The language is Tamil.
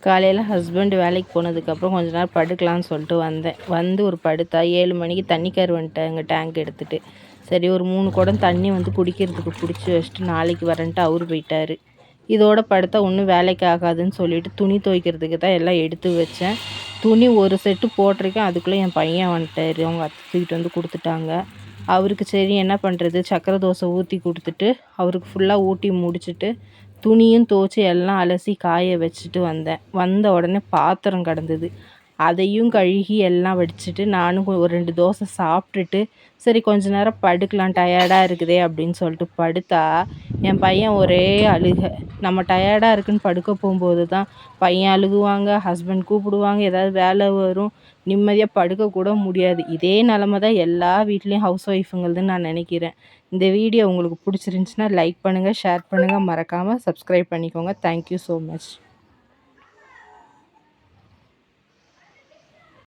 காலையில் ஹஸ்பண்ட் வேலைக்கு போனதுக்கப்புறம் கொஞ்ச நேரம் படுக்கலான்னு சொல்லிட்டு வந்தேன். வந்து ஒரு படுத்தா 7 மணிக்கு தண்ணிக்கார் வந்துட்டாங்க டேங்க் எடுத்துகிட்டு. சரி ஒரு 3 குடம் தண்ணி வந்து குடிக்கிறதுக்கு பிடிச்சி வச்சுட்டு நாளைக்கு வரேன்ட்டு அவரு போயிட்டார். இதோட படுத்தா ஒன்றும் வேலைக்கு ஆகாதுன்னு சொல்லிட்டு துணி துவைக்கிறதுக்கு தான் எல்லாம் எடுத்து வச்சேன். துணி ஒரு செட்டு போட்டிருக்கேன். அதுக்குள்ளே என் பையன் வந்துட்டார். அவங்க அத்தை தூக்கிட்டு வந்து கொடுத்துட்டாங்க. அவருக்கு சரி என்ன பண்ணுறது, சக்கரை தோசை ஊற்றி கொடுத்துட்டு அவருக்கு ஃபுல்லாக ஊட்டி முடிச்சுட்டு துணியும் துவச்சி எல்லாம் அலசி காய வச்சுட்டு வந்தேன். வந்த உடனே பாத்திரம் கிடந்தது. அதையும் கழுகி எல்லாம் வடிச்சிட்டு நானும் ஒரு 2 தோசை சாப்பிட்டுட்டு சரி கொஞ்ச நேரம் படுக்கலாம் டயர்டாக இருக்குதே அப்படின்னு சொல்லிட்டு படுத்தா என் பையன் ஒரே அழுக. நம்ம டயர்டாக இருக்குன்னு படுக்க போகும்போது தான் பையன் அழுகுவாங்க, ஹஸ்பண்ட் கூப்பிடுவாங்க, ஏதாவது வேலை வரும், நிம்மதியாக படுக்கக்கூட முடியாது. இதே நிலமை தான் எல்லா வீட்லேயும் ஹவுஸ் ஒய்ஃபுங்கள்துன்னு நான் நினைக்கிறேன். இந்த வீடியோ உங்களுக்கு பிடிச்சிருந்துச்சின்னா லைக் பண்ணுங்கள், ஷேர் பண்ணுங்கள், மறக்காமல் சப்ஸ்கிரைப் பண்ணிக்கோங்க. Thank you so much.